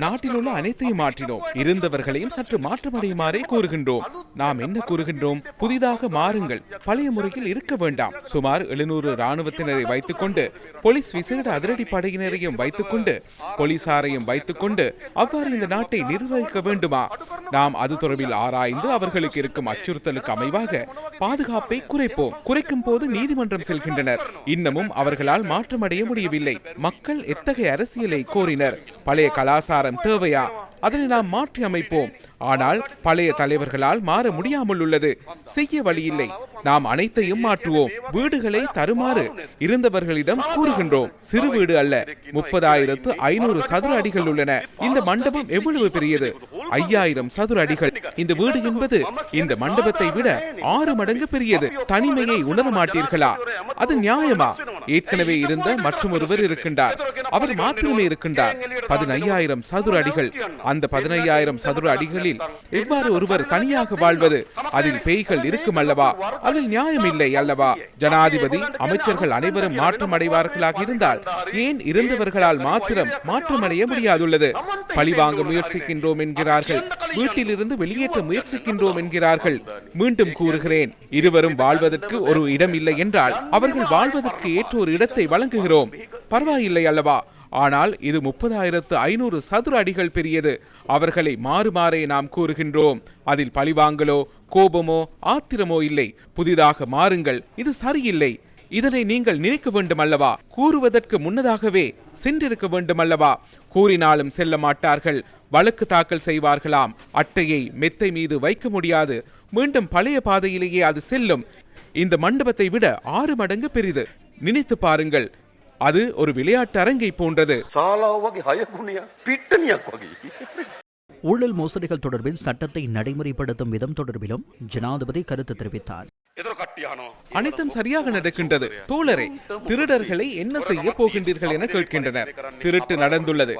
நாட்டில் உள்ள அனைத்தையும் மாற்றினோம், இருந்தவர்களையும் சற்று மாற்றமடையுமாறே கூறுகின்றோம். நாம் என்ன கூறுகின்றோம்? புதிதாக மாறுங்கள், பழைய முறையில் இருக்க வேண்டாம். சுமார் 700 இராணுவத்தினரை வைத்துக் கொண்டு, போலீஸ் விசேட அதிரடி படையினரையும் வைத்துக் கொண்டு, போலீசாரையும் வைத்துக் கொண்டு அவ்வாறு இந்த நாட்டை நிர்வகிக்க வேண்டுமா? நாம் அது தொடர்பில் ஆராய்ந்து அவர்களுக்கு இருக்கும் அச்சுறுத்தலுக்கு அமைவாக பாதுகாப்பை குறைப்போம். குறைக்கும் போது நீதிமன்றம் செல்கின்றனர். இன்னமும் அவர்களால் மாற்றமடைய முடியவில்லை. மக்கள் எத்தகைய அரசியலை கோரினர்? பழைய கலாசாரம் தேவையா? அதனை நாம் மாற்றி அமைப்போம். ஆனால் பழைய தலைவர்களால் மாற முடியாமல் உள்ளது. செய்ய வழியில்லை. நாம் அனைத்தையும் மாற்றுவோம். வீடுகளை தருமாறு இருந்தவர்களிடம் கூறுகின்றோம். சிறு வீடு அல்ல, 30,500 சதுர அடிகள் உள்ளன. இந்த மண்டபம் எவ்வளவு பெரியது? 5000 சதுர அடிகள். இந்த வீடு என்பது இந்த மண்டபத்தை விட 6 மடங்கு பெரியது. தனிமையை உணர மாட்டீர்களா? அது நியாயமா? ஏற்கனவே இருந்த மற்றொருவர் இருக்கின்றார். அவர் மாத்திரமே இருக்கின்றார். 15,000 சதுர அடிகள். அந்த 15,000 சதுர அடிகளில் எவ்வாறு ஒருவர் தனியாக வாழ்வது? அதில் பேய்கள் இருக்கும் அல்லவா? அதில் நியாயம் இல்லை அல்லவா? ஜனாதிபதி, அமைச்சர்கள் அனைவரும் மாற்றம் அடைவார்களாக இருந்தால் ஏன் இருந்தவர்களால் மாத்திரம் மாற்றமடைய முடியாதுள்ளது? பழிவாங்க முயற்சிக்கின்றோம் என்கிறார்கள், வீட்டிலிருந்து வெளியேற்ற முயற்சிக்கின்றோம் என்கிறார்கள். மீண்டும் கூறுகிறேன், இருவரும் வாழ்வதற்கு ஒரு இடம் இல்லை என்றால் அவர்கள் வாழ்வதற்கு ஏற்ற ஒரு இடத்தை வழங்குகிறோம். பரவாயில்லை அல்லவா? ஆனால் இது 30,500 சதுர அடிகள் பெரியது. அவர்களை மாறுமாறே நாம் கூறுகின்றோம். அதில் பழிவாங்கலோ கோபமோ ஆத்திரமோ இல்லை. புதிதாக மாறுங்கள், இது சரியில்லை, இதனை நீங்கள் நினைக்க வேண்டும் அல்லவா? கூறுவதற்கு முன்னதாகவே சென்றிருக்க வேண்டும் அல்லவா? கூறினாலும் செல்ல மாட்டார்கள். வழக்கு தாக்கல் செய்வார்களாம். அட்டையை மெத்தை மீது வைக்க முடியாது. மீண்டும் பழைய பாதையிலேயே அது செல்லும். இந்த மண்டபத்தை விட 6 மடங்கு பெரிது. நினைத்து பாருங்கள். அது ஒரு விளையாட்டு அரங்கை போன்றது. ஊழல் மோசடிகள் தொடர்பில் சட்டத்தை நடைமுறைப்படுத்தும் விதம் தொடர்பிலும் ஜனாதிபதி கருத்து தெரிவித்தார். அனைத்தும் சரியாக நடக்கின்றது. தோழரே, திருடர்களை என்ன செய்ய போகின்றீர்கள் என கேட்கின்றனர். திருட்டு நடந்துள்ளது.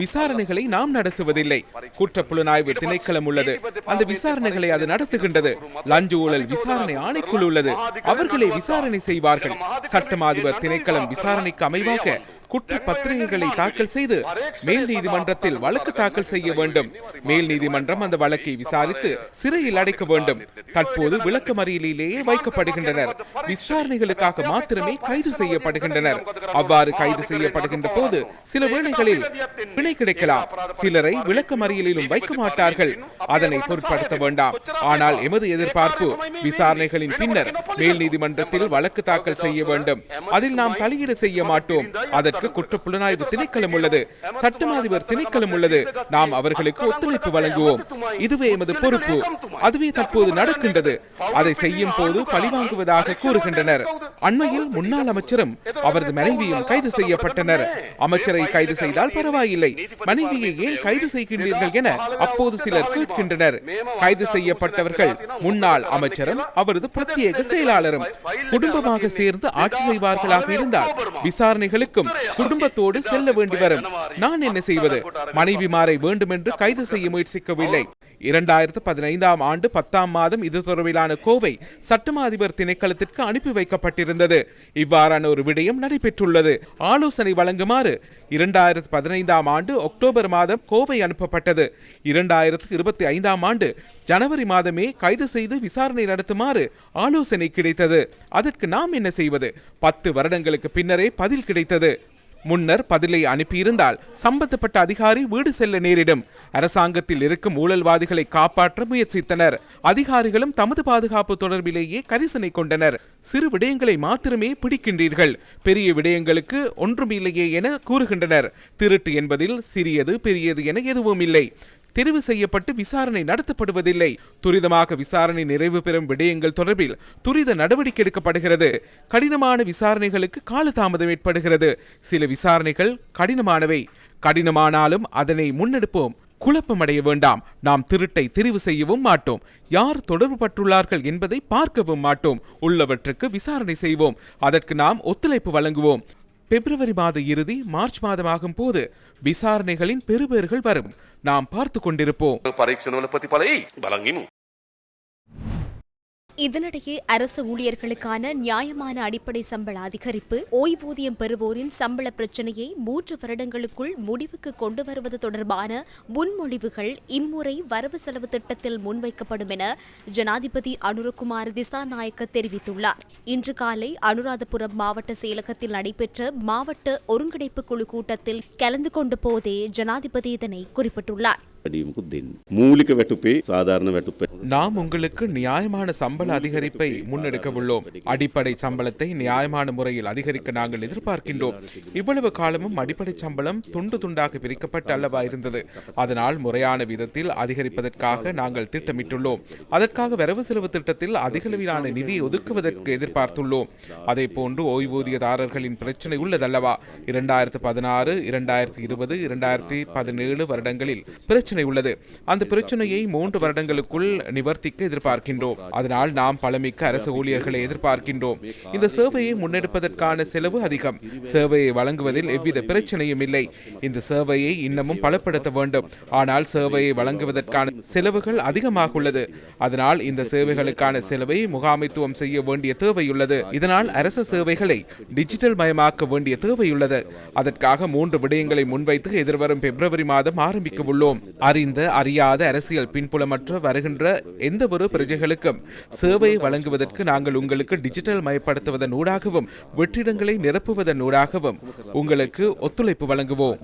விசாரணைகளை நாம் நடத்துவதில்லை. குற்றப்புலனாய்வு திணைக்களம் உள்ளது. அந்த விசாரணைகளை அது நடத்துகின்றது. லஞ்ச ஊழல் விசாரணை ஆணைக்குழு உள்ளது. அவர்களை விசாரணை செய்வார்கள். சட்டமாதிபர் திணைக்களம் விசாரணைக்கு அமைவாக குற்ற பத்திரிகைகளை தாக்கல் செய்து மேல் நீதிமன்றத்தில் வழக்கு தாக்கல் செய்ய வேண்டும். மேல் நீதிமன்றம் அந்த வழக்கை விசாரித்து சிறையில் அடைக்க வேண்டும். தற்போது விளக்கமறியலிலேயே வைக்கப்படுகின்றனர். விசாரணைகளுக்காக மாத்திரமே கைது செய்யப்படுகின்றனர். அவ்வாறு கைது செய்யப்படுகின்ற போது சில வேளைகளில் பிணை கிடைக்கலாம். சிலரை விளக்கமறியலிலும் வைக்க மாட்டார்கள். அதனை பொருட்படுத்த வேண்டாம். ஆனால் எமது எதிர்பார்ப்பு விசாரணைகளின் பின்னர் மேல் நீதிமன்றத்தில் வழக்கு தாக்கல் செய்ய வேண்டும். அதில் நாம் தலையீடு செய்ய மாட்டோம். அதற்கு குற்றப்புலனாய்வு திணைக்களம் உள்ளது. சட்டமாதிபர் திணைக்களம் உள்ளது. நாம் அவர்களுக்கு ஒத்துழைப்பு வழங்குவோம். இதுவே எமது பொறுப்பு. அதுவே தற்போது நடக்கின்றது. அதை செய்யும் போது பழிவாங்குவதாக கூறுகின்றனர். அண்மையில் முன்னாள் அமைச்சரும் அவரது மனைவியும் கைது செய்யப்பட்டனர். அமைச்சரை கைது செய்தால் பரவாயில்லை, மனைவியை ஏன் கைது செய்கின்றீர்கள் என அப்போது சிலர் கேட்கின்றனர். கைது செய்யப்பட்டவர்கள் முன்னாள் அமைச்சரும் அவரது பிரத்யேக செயலாளரும் குடும்பமாக சேர்ந்து ஆட்சி செய்வார்களாக இருந்தால் விசாரணைகளுக்கும் குடும்பத்தோடு செல்ல வேண்டி வரும். நான் என்ன செய்வது? மனைவிமாரை வேண்டும் என்று கைது செய்ய முயற்சிக்கவில்லை. 2015ஆம் ஆண்டு 10ஆம் மாதம் இது தொடர்பிலான கோவை சட்டமா அதிபர் திணைக்களத்திற்கு அனுப்பி வைக்கப்பட்டிருந்தது. இவ்வாறான ஒரு விடயம் நடைபெற்றுள்ளது. ஆலோசனை வழங்குமாறு 2015ஆம் ஆண்டு அக்டோபர் மாதம் கோவை அனுப்பப்பட்டது. 2025ஆம் ஆண்டு ஜனவரி மாதமே கைது செய்து விசாரணை நடத்துமாறு ஆலோசனை கிடைத்தது. அதற்கு நாம் என்ன செய்வது? 10 வருடங்களுக்கு பின்னரே பதில் கிடைத்தது. முன்னர் பதிலை அனுப்பியிருந்தால் சம்பந்தப்பட்ட அதிகாரி வீடு செல்ல நேரிடும். அரசாங்கத்தில் இருக்கும் ஊழல்வாதிகளை காப்பாற்ற முயற்சித்தனர். அதிகாரிகளும் தமது பாதுகாப்பு தொடர்பிலேயே கரிசனை கொண்டனர். சிறு விடயங்களை மாத்திரமே பிடிக்கின்றீர்கள், பெரிய விடயங்களுக்கு ஒன்றுமில்லையே என கூறுகின்றனர். திருட்டு என்பதில் சிறியது பெரியது என எதுவும் இல்லை. தெரிவு செய்யப்பட்டு விசாரணை நடத்தப்படுவதில்லை. துரிதமாக விசாரணை நிறைவு பெறும் விடயங்கள் தொடர்பில் துரித நடவடிக்கை எடுக்கப்படுகிறது. கடினமான விசாரணைகளுக்கு காலதாமதம் ஏற்படுகிறது. சில விசாரணைகள் கடினமானவை. கடினமானாலும் அதனை முன்னெடுப்போம். குழப்பமடைய வேண்டாம். நாம் திருட்டை தெரிவு செய்யவும் மாட்டோம். யார் தொடர்பு பட்டுள்ளார்கள் என்பதை பார்க்கவும் மாட்டோம். உள்ளவற்றுக்கு விசாரணை செய்வோம். அதற்கு நாம் ஒத்துழைப்பு வழங்குவோம். பிப்ரவரி மாத இறுதி மார்ச் மாதமாகும் போது விசாரணைகளின் பெறுபேறுகள் வரும். நாம் பார்த்து கொண்டிருப்போம். இதனிடையே அரசு ஊழியர்களுக்கான நியாயமான அடிப்படை சம்பள அதிகரிப்பு, ஓய்வூதியம் பெறுவோரின் சம்பள பிரச்சினையை 3 வருடங்களுக்குள் முடிவுக்கு கொண்டு வருவது தொடர்பான முன்மொழிவுகள் இம்முறை வரவு செலவு திட்டத்தில் முன்வைக்கப்படும் என ஜனாதிபதி அனுரகுமார் திசாநாயக்க தெரிவித்துள்ளார். இன்று காலை அனுராதபுரம் மாவட்ட செயலகத்தில் நடைபெற்ற மாவட்ட ஒருங்கிணைப்பு குழு கூட்டத்தில் கலந்து கொண்ட போதே ஜனாதிபதி இதனை குறிப்பிட்டுள்ளார். மூலிக வெட்டுப்பே சாதாரண வெட்டுப்பே நாம் உங்களுக்கு நியாயமான சம்பள அதிகரிப்பை முன்னெடுக்க உள்ளோம். அடிப்படை சம்பளத்தை நியாயமான முறையில் அதிகரிக்க நாங்கள் எதிர்பார்க்கின்றோம். இவ்வளவு காலமும் அடிப்படை சம்பளம் துண்டு துண்டாக பிரிக்கப்பட்டு அல்லவா இருந்தது. அதனால் முறையான விதத்தில் அதிகரிப்பதற்காக நாங்கள் திட்டமிட்டுள்ளோம். அதற்காக வரவு செலவு திட்டத்தில் அதிகளவிலான நிதியை ஒதுக்குவதற்கு எதிர்பார்த்துள்ளோம். அதே போன்று ஓய்வூதியதாரர்களின் பிரச்சினை உள்ளதல்லவா. 2016, 2020, 2017 வருடங்களில் பிரச்சனை உள்ளது. அந்த பிரச்சனையை 3 வருடங்களுக்குள் நிவர்த்திக்க எதிர்பார்க்கின்றோம். அதனால் நாம் பலமிக்க அரசு ஊழியர்களை எதிர்பார்க்கின்றோம். இந்த சேவையை முன்னெடுப்பதற்கான செலவு அதிகம். சேவையை வழங்குவதில் எவ்வித பிரச்சனையும் இல்லை. இந்த சேவையை இன்னமும் பலப்படுத்த வேண்டும். ஆனால் சேவையை வழங்குவதற்கான செலவுகள் அதிகமாக உள்ளது. அதனால் இந்த சேவைகளுக்கான செலவை முகாமைத்துவம் செய்ய வேண்டிய தேவையுள்ளது. இதனால் அரசு சேவைகளை டிஜிட்டல் மயமாக்க வேண்டிய தேவையுள்ளது. அதற்காக 3 விடயங்களை முன்வைத்து எதிர்வரும் பிப்ரவரி மாதம் ஆரம்பிக்க உள்ளோம். அறிந்த அறியாத அரசியல் பின்புலமற்ற வருகின்ற எந்த ஒரு பிரஜைகளுக்கும் சேவையை வழங்குவதற்கு நாங்கள் உங்களுக்கு டிஜிட்டல் மயப்படுத்துவதன் ஊடாகவும் வெற்றிடங்களை நிரப்புவதன் ஊடாகவும் உங்களுக்கு ஒத்துழைப்பு வழங்குவோம்.